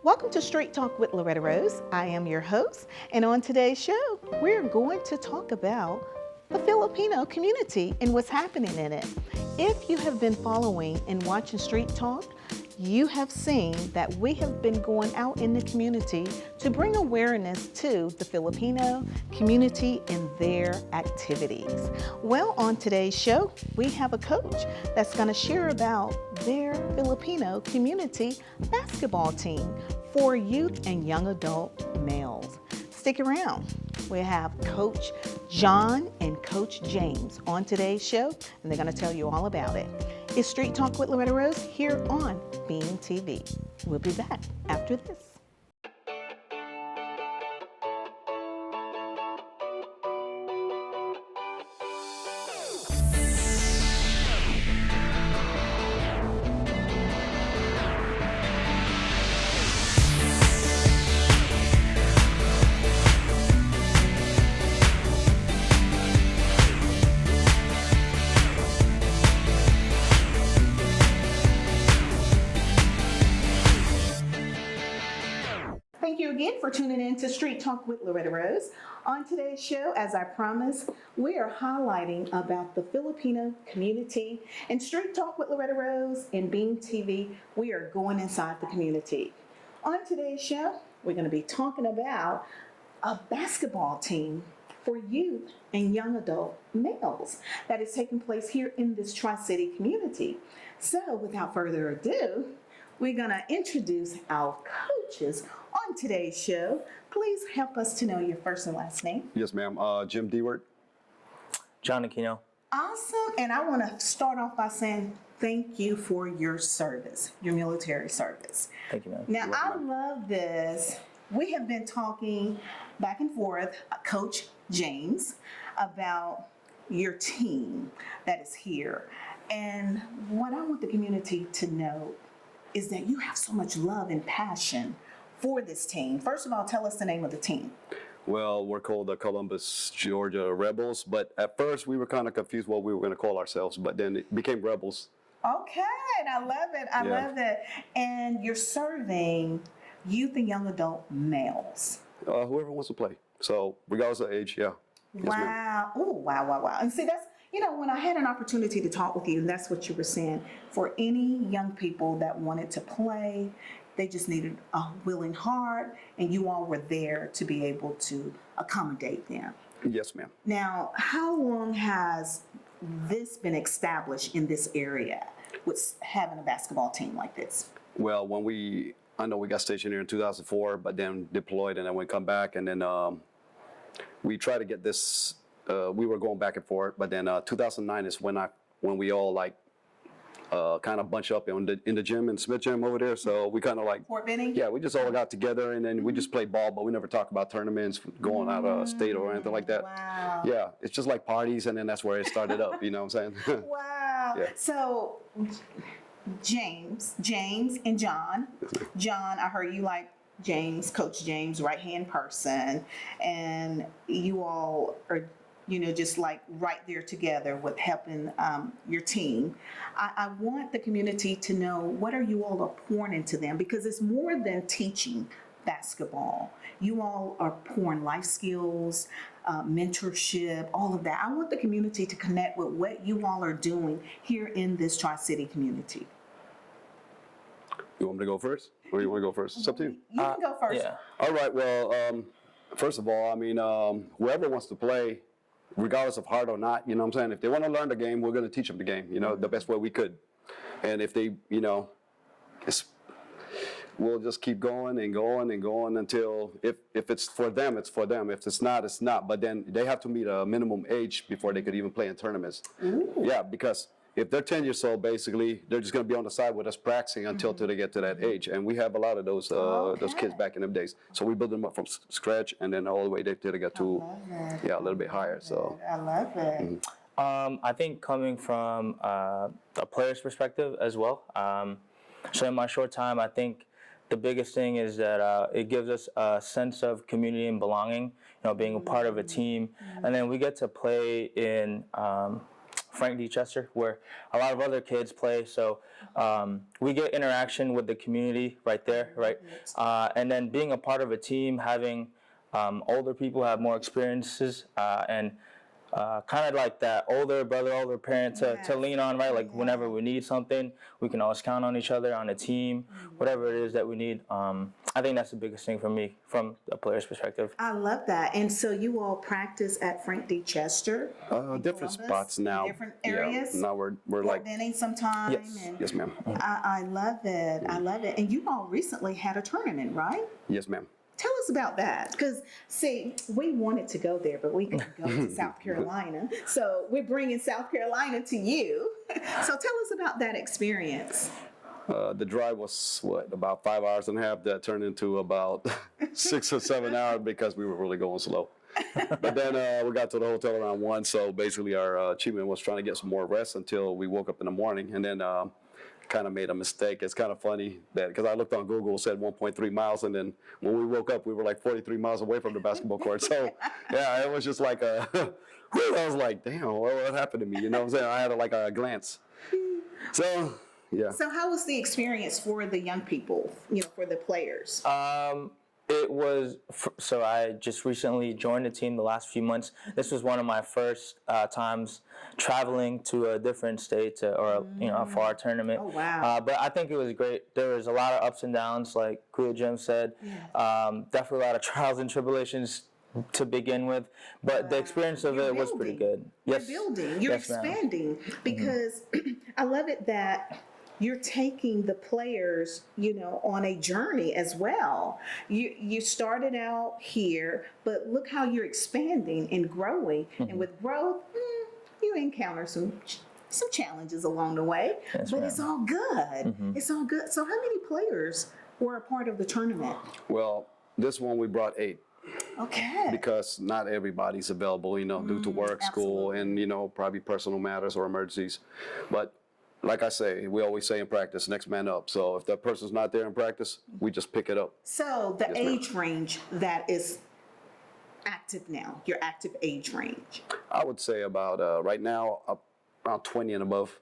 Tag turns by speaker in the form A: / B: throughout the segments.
A: Welcome to Street Talk with Loretta Rose. I am your host, and on today's show, we're going to talk about the Filipino community and what's happening in it. If you have been following and watching Street Talk, you have seen that we have been going out in the community to bring awareness to the Filipino community and their activities. Well, on today's show, we have a coach that's going to share about their Filipino community basketball team for youth and young adult males. Stick around. We have Coach John and Coach James on today's show, and they're going to tell you all about it. It's Street Talk with Loretta Rose here on Beam TV. We'll be back after this. Thank you again for tuning in to Street Talk with Loretta Rose. On today's show, as I promised, we are highlighting about the Filipino community. And Street Talk with Loretta Rose and Beam TV, we are going inside the community. On today's show, we're going to be talking about a basketball team for youth and young adult males that is taking place here in this Tri-City community. So without further ado, we're going to introduce our coaches on today's show. Please help us to know your first and last name.
B: Yes, ma'am. Jim Deiwert.
C: John Aquino.
A: Awesome. And I want to start off by saying thank you for your service, your military service.
C: Thank you, ma'am.
A: Now, I love this. We have been talking back and forth, Coach James, about your team that is here. And what I want the community to know is that you have so much love and passion for this team. First of all, tell us the name of the team.
B: Well, we're called the Columbus, Georgia Rebels, but at first we were kind of confused what we were going to call ourselves, but then it became Rebels.
A: Okay, I love it. I love it. And you're serving youth and young adult males.
B: Whoever wants to play. So regardless of age, yeah. Yes, ma'am.
A: Wow. Oh, wow, wow, wow. And see, that's, when I had an opportunity to talk with you, and that's what you were saying, for any young people that wanted to play, they just needed a willing heart, and you all were there to be able to accommodate them.
B: Yes, ma'am.
A: Now, how long has this been established in this area with having a basketball team like this?
B: Well, I know we got stationed here in 2004, but then deployed, and then we come back, and then we tried to get this. We were going back and forth, but then 2009 is when we all kind of bunch up in the gym, in Smith Gym over there. So we kind of
A: Fort Benning?
B: Yeah, we just all got together, and then we just played ball, but we never talked about tournaments, going out of state or anything like that.
A: Wow.
B: Yeah, it's just like parties, and then that's where it started up, you know what I'm saying?
A: Wow.
B: Yeah.
A: So James and John. John, I heard you like James, Coach James, right-hand person, and you all are just like right there together with helping your team. I want the community to know, what are you all pouring into them? Because it's more than teaching basketball. You all are pouring life skills, mentorship, all of that. I want the community to connect with what you all are doing here in this Tri-City community.
B: You want me to go first? Or you want to go first? It's up to you.
A: You can go first.
C: Yeah.
B: All right, well, first of all, I mean, whoever wants to play, regardless of hard or not, you know what I'm saying? If they want to learn the game, we're going to teach them the game, the best way we could. And if they, we'll just keep going and going and going until, if it's for them, it's for them. If it's not, it's not. But then they have to meet a minimum age before they could even play in tournaments.
A: Ooh.
B: Yeah, because if they're 10 years old, basically, they're just going to be on the side with us practicing until they get to that age. And we have a lot of those kids back in the days. So we build them up from scratch, and then all the way till they get to, a little bit higher. So
A: I love it.
C: I think coming from a player's perspective as well. So in my short time, I think the biggest thing is that it gives us a sense of community and belonging, being a part of a team. And then we get to play in Frank D. Chester, where a lot of other kids play. So we get interaction with the community right there, right? And then being a part of a team, having older people have more experiences and kind of like that older brother, older parent to lean on, right? Like whenever we need something, we can always count on each other, on a team, whatever it is that we need. I think that's the biggest thing for me from a player's perspective.
A: I love that. And so you all practice at Frank D. Chester?
B: Different spots now.
A: Different areas?
B: Yeah, now we're like,
A: Coordinating sometime?
B: yes, ma'am.
A: I love it. I love it. And you all recently had a tournament, right?
B: Yes, ma'am.
A: Tell us about that, because see, we wanted to go there, but we couldn't go to South Carolina. So we're bringing South Carolina to you. So tell us about that experience.
B: The drive was about 5 hours and a half. That turned into about 6 or 7 hours because we were really going slow. But then we got to the hotel around 1. So basically, our achievement was trying to get some more rest until we woke up in the morning, and then kind of made a mistake. It's kind of funny that because I looked on Google, it said 1.3 miles, and then when we woke up, we were like 43 miles away from the basketball court. So yeah, it was just like I was like, damn, what happened to me? You know what I'm saying? I had like a glance. So yeah.
A: So how was the experience for the young people, for the players?
C: It was, so I just recently joined the team the last few months. This was one of my first times traveling to a different state or a far tournament.
A: Oh, wow.
C: But I think it was great. There was a lot of ups and downs, like Kuya Jim said. Definitely a lot of trials and tribulations to begin with. But the experience of it was pretty good.
A: You're building. You're expanding. Because I love it that you're taking the players, on a journey as well. You started out here, but look how you're expanding and growing. And with growth, you encounter some challenges along the way, but it's all good. It's all good. So how many players were a part of the tournament?
B: Well, this one we brought 8.
A: Okay.
B: Because not everybody's available, due to work, school, and, probably personal matters or emergencies. But like I say, we always say in practice, next man up. So if that person's not there in practice, we just pick it up.
A: So the age range that is active now, your active age range?
B: I would say about, right now, around 20 and above.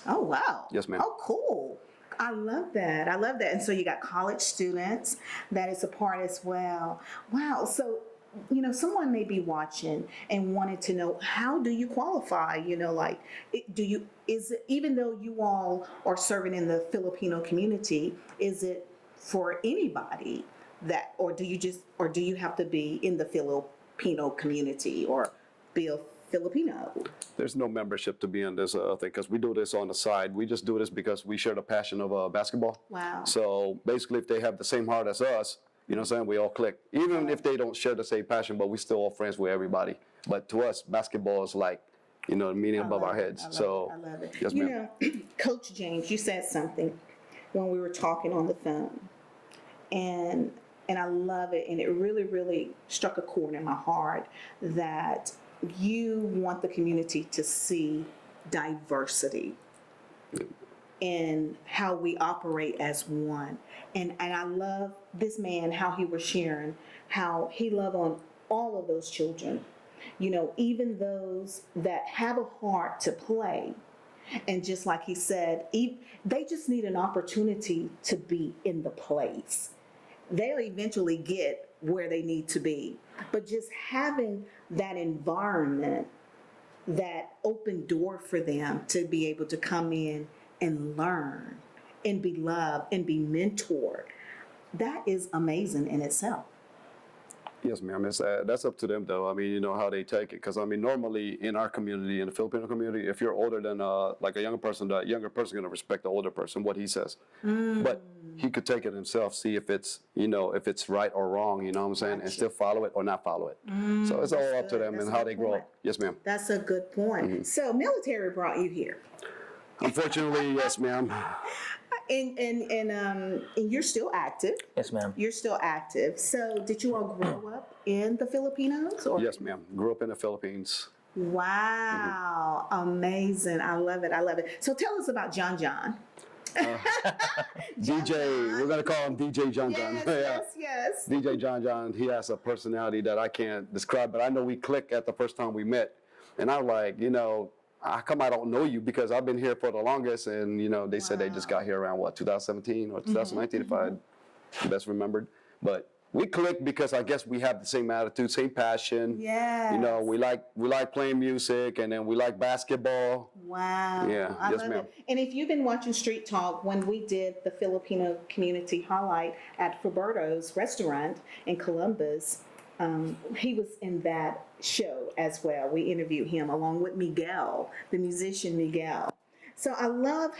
A: Oh, wow.
B: Yes, ma'am.
A: Oh, cool. I love that. I love that. And so you got college students that is a part as well. Wow. So, someone may be watching and wanted to know, how do you qualify? Even though you all are serving in the Filipino community, is it for anybody or do you have to be in the Filipino community or be a Filipino?
B: There's no membership to be in this thing because we do this on the side. We just do this because we share the passion of basketball.
A: Wow.
B: So basically, if they have the same heart as us, you know what I'm saying, we all click. Even if they don't share the same passion, but we still all friends with everybody. But to us, basketball is like, the meaning above our heads.
A: I love it.
B: Yes, ma'am.
A: Coach James, you said something when we were talking on the phone, and I love it, and it really, really struck a chord in my heart that you want the community to see diversity in how we operate as one. And I love this man, how he was sharing, how he loved on all of those children, even those that have a heart to play. And just like he said, they just need an opportunity to be in the place. They'll eventually get where they need to be. But just having that environment, that open door for them to be able to come in and learn and be loved and be mentored, that is amazing in itself.
B: Yes, ma'am. That's up to them, though. I mean, how they take it. Because, normally in our community, in the Filipino community, if you're older than like a younger person, that younger person is going to respect the older person, what he says. But he could take it himself, see if it's, if it's right or wrong, you know what I'm saying, and still follow it or not follow it. So it's all up to them and how they grow up. Yes, ma'am.
A: That's a good point. So military brought you here.
B: Unfortunately, yes, ma'am.
A: And you're still active.
C: Yes, ma'am.
A: You're still active. So did you all grow up in the Filipinos? Or?
B: Yes, ma'am. Grew up in the Philippines.
A: Wow. Amazing. I love it. I love it. So tell us about John.
B: DJ, we're going to call him DJ John.
A: Yes.
B: DJ John, he has a personality that I can't describe, but I know we clicked at the first time we met. And I'm like, how come I don't know you? Because I've been here for the longest, and they said they just got here around 2017 or 2019, if I best remembered. But we clicked because I guess we have the same attitude, same passion.
A: Yeah.
B: We like playing music, and then we like basketball.
A: Wow.
B: Yeah.
A: I
B: Yes,
A: love
B: ma'am.
A: it. And if you've been watching Street Talk, when we did the Filipino Community Highlight at Roberto's restaurant in Columbus, he was in that show as well. We interviewed him along with Miguel, the musician Miguel. So I love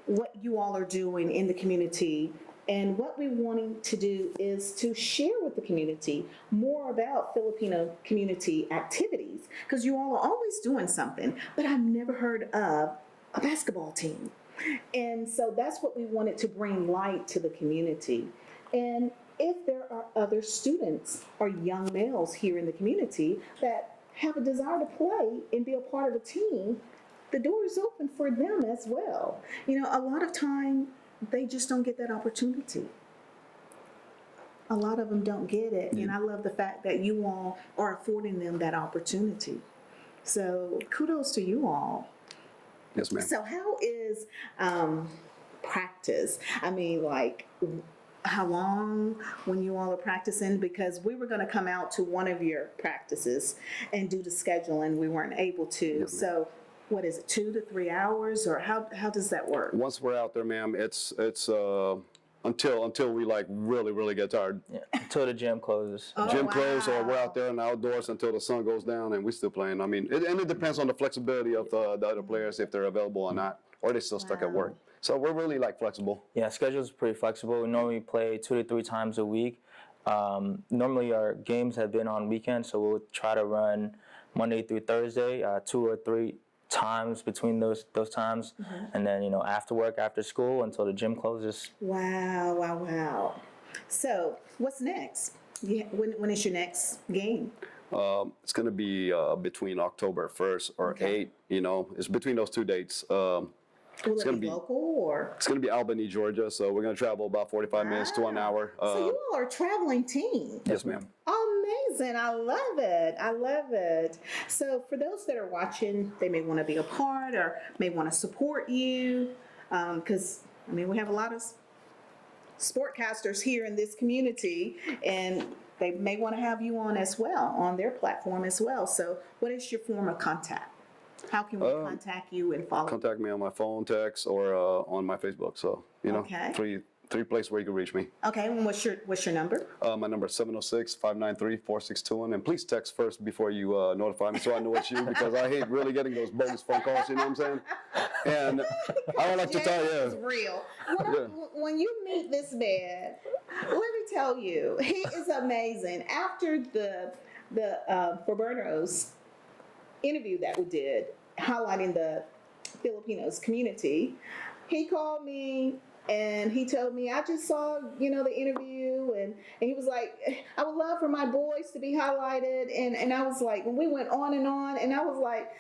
A: what you all are doing in the community. And what we're wanting to do is to share with the community more about Filipino community activities, because you all are always doing something, but I've never heard of a basketball team. And so that's what we wanted to bring light to the community. And if there are other students or young males here in the community that have a desire to play and be a part of a team, the door is open for them as well. A lot of time, they just don't get that opportunity. A lot of them don't get it. And I love the fact that you all are affording them that opportunity. So kudos to you all.
B: Yes, ma'am.
A: So how is practice? I mean, like, how long when you all are practicing? Because we were going to come out to one of your practices and do the schedule, and we weren't able to.
B: Yes,
A: so what is it, 2 to 3 hours, or how does that work?
B: Once we're out there, ma'am, it's until we like really get tired.
C: Yeah, until the gym closes.
A: Oh,
B: Gym closed, or we're
A: wow.
B: out there in the outdoors until the sun goes down, and we still playing. I mean, it depends on the flexibility of the other players, if they're available or not, or they still stuck at work. So we're really like flexible.
C: Yeah, schedule's pretty flexible. We normally play 2 to 3 times a week. Normally our games have been on weekends, so we'll try to run Monday through Thursday, 2 or 3 times between those times, and then after work, after school, until the gym closes.
A: Wow. So what's next? When is your next game?
B: It's going to be between October 1st or 8th. It's between those 2 dates.
A: Will
B: It's
A: it
B: gonna
A: be
B: be-
A: local or?
B: It's going to be Albany, Georgia, so we're going to travel about 45 minutes to an hour.
A: So you all are a traveling team.
B: Yes, ma'am.
A: Amazing. I love it. So for those that are watching, they may want to be a part or may want to support you, because we have a lot of sportcasters here in this community, and they may want to have you on as well, on their platform as well. So what is your form of contact? How can we contact you and follow?
B: Contact me on my phone, text, or on my Facebook. So,
A: Okay.
B: three places where you can reach me.
A: Okay, and what's your number?
B: My number is 706-593-4621. And please text first before you notify me, so I know it's you, because I hate really getting those bogus phone calls, you know what I'm saying? And I would like to tell
A: It's
B: you.
A: real.
B: Yeah.
A: When you meet this man, let me tell you, he is amazing. After the Roberto's interview that we did, highlighting the Filipinos community, he called me and he told me, I just saw, the interview, and he was like, I would love for my boys to be highlighted. And I was like, when we went on, and I was like,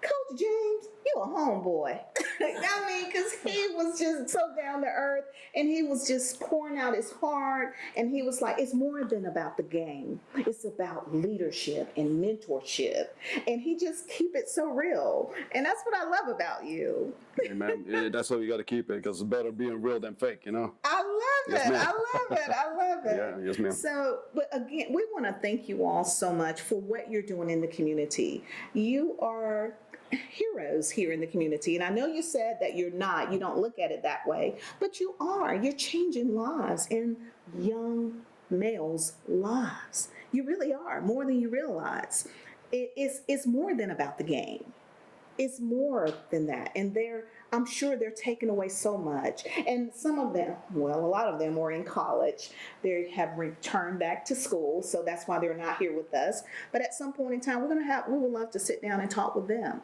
A: Coach James, you a homeboy. Because he was just so down to earth, and he was just pouring out his heart, and he was like, it's more than about the game. It's about leadership and mentorship. And he just keep it so real. And that's what I love about you.
B: Hey, man, that's how you got to keep it, because it's better being real than fake,
A: I love
B: Yes,
A: it.
B: ma'am.
A: I love it.
B: Yeah, yes, ma'am.
A: So, but again, we want to thank you all so much for what you're doing in the community. You are heroes here in the community. And I know you said that you don't look at it that way, but you are. You're changing lives and young males' lives. You really are, more than you realize. It's more than about the game. It's more than that. And I'm sure they're taking away so much. And some of them, a lot of them were in college. They have returned back to school, so that's why they're not here with us. But at some point in time, we would love to sit down and talk with them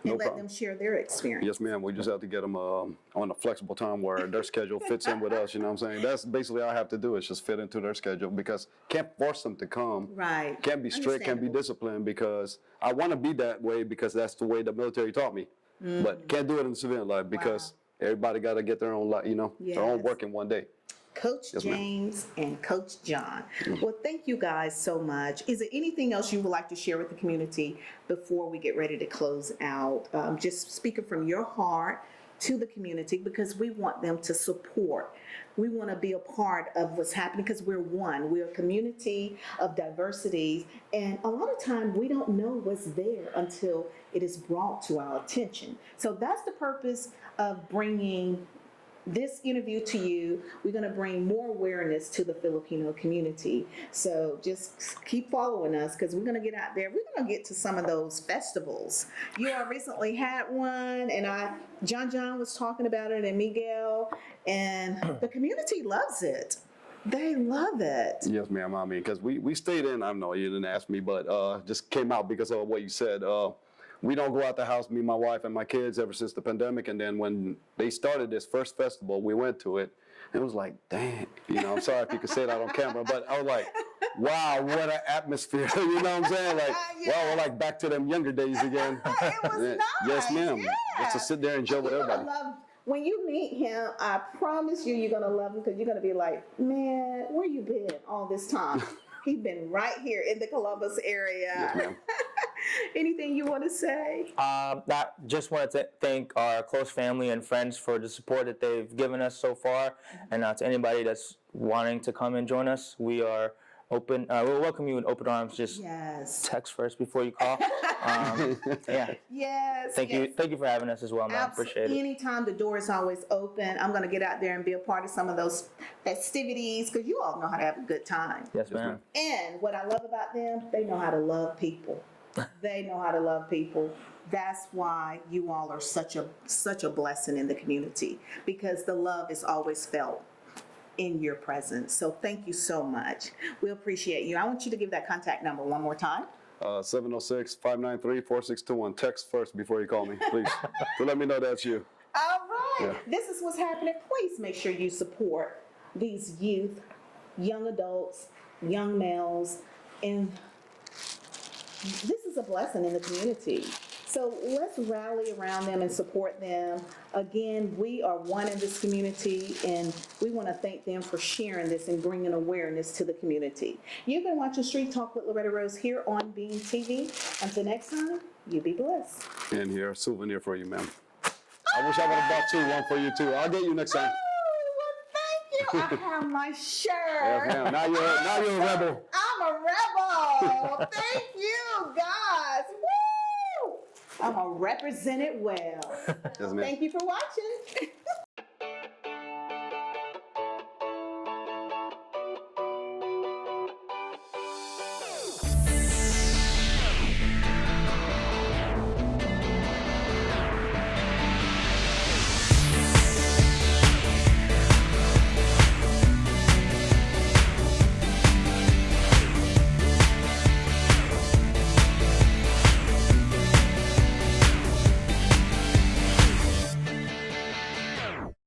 A: and let
B: problem.
A: them share their experience.
B: Yes, ma'am. We just have to get them on a flexible time where their schedule fits in with us. You know what I'm saying? That's basically all I have to do, is just fit into their schedule, because can't force them to come.
A: Right.
B: Can't be strict, can't be
A: Understandable.
B: disciplined, because I want to be that way, because that's the way the military taught me. But can't do it in civilian life, because everybody got to get their own life, their own
A: Yes.
B: work in one day.
A: Coach
B: Yes, ma'am.
A: James and Coach John. Well, thank you guys so much. Is there anything else you would like to share with the community before we get ready to close out? Just speaking from your heart to the community, because we want them to support. We want to be a part of what's happening because we're one. We're a community of diversity, and a lot of time we don't know what's there until it is brought to our attention. So that's the purpose of bringing this interview to you. We're going to bring more awareness to the Filipino community. So just keep following us because we're going to get out there. We're going to get to some of those festivals. You all recently had one, and John was talking about it, and Miguel, and the community loves it. They love it.
B: Yes, ma'am. I mean, because we stayed in, I don't know, you didn't ask me, but just came out because of what you said. We don't go out the house, me, my wife, and my kids, ever since the pandemic. And then when they started this first festival, we went to it. And it was like, dang, I'm sorry if you could say that on camera, but I was like, wow, what an atmosphere. You know what I'm saying? Like, wow, we're like back to them younger days again.
A: It was nice.
B: Yes, ma'am.
A: Yeah.
B: Just to sit there and enjoy with
A: You're
B: everybody.
A: gonna love, when you meet him, I promise you're going to love him because you're going to be like, man, where you been all this time? He's been right here in the Columbus area.
B: Yes, ma'am.
A: Anything you want to say?
C: Just wanted to thank our close family and friends for the support that they've given us so far, and to anybody that's wanting to come and join us, we are open. We'll welcome you with open arms. Just
A: Yes.
C: text first before you call. Yeah.
A: Yes.
C: Thank you for having us as well, man. Appreciate it.
A: Anytime, the door is always open. I'm going to get out there and be a part of some of those festivities because you all know how to have a good time.
C: Yes, ma'am.
A: And what I love about them, they know how to love people. They know how to love people. That's why you all are such a blessing in the community, because the love is always felt in your presence. So thank you so much. We appreciate you. I want you to give that contact number one more time.
B: 706-593-4621. Text first before you call me, please. To let me know that's you.
A: All right.
B: Yeah.
A: This is what's happening. Please make sure you support these youth, young adults, young males, and this is a blessing in the community. So let's rally around them and support them. Again, we are one in this community, and we want to thank them for sharing this and bringing awareness to the community. You've been watching Street Talk with Loretta Rose here on Beam TV. Until next time, you be blessed.
B: And here, a souvenir for you, ma'am. I wish I would have bought one for you, too. I'll get you next time.
A: Oh, well, thank you. I have my shirt.
B: Yes, ma'am. Now you're a rebel.
A: I'm a rebel. Thank you, guys. Woo! I'm going to represent it well.
B: Yes, ma'am.
A: Thank you for watching.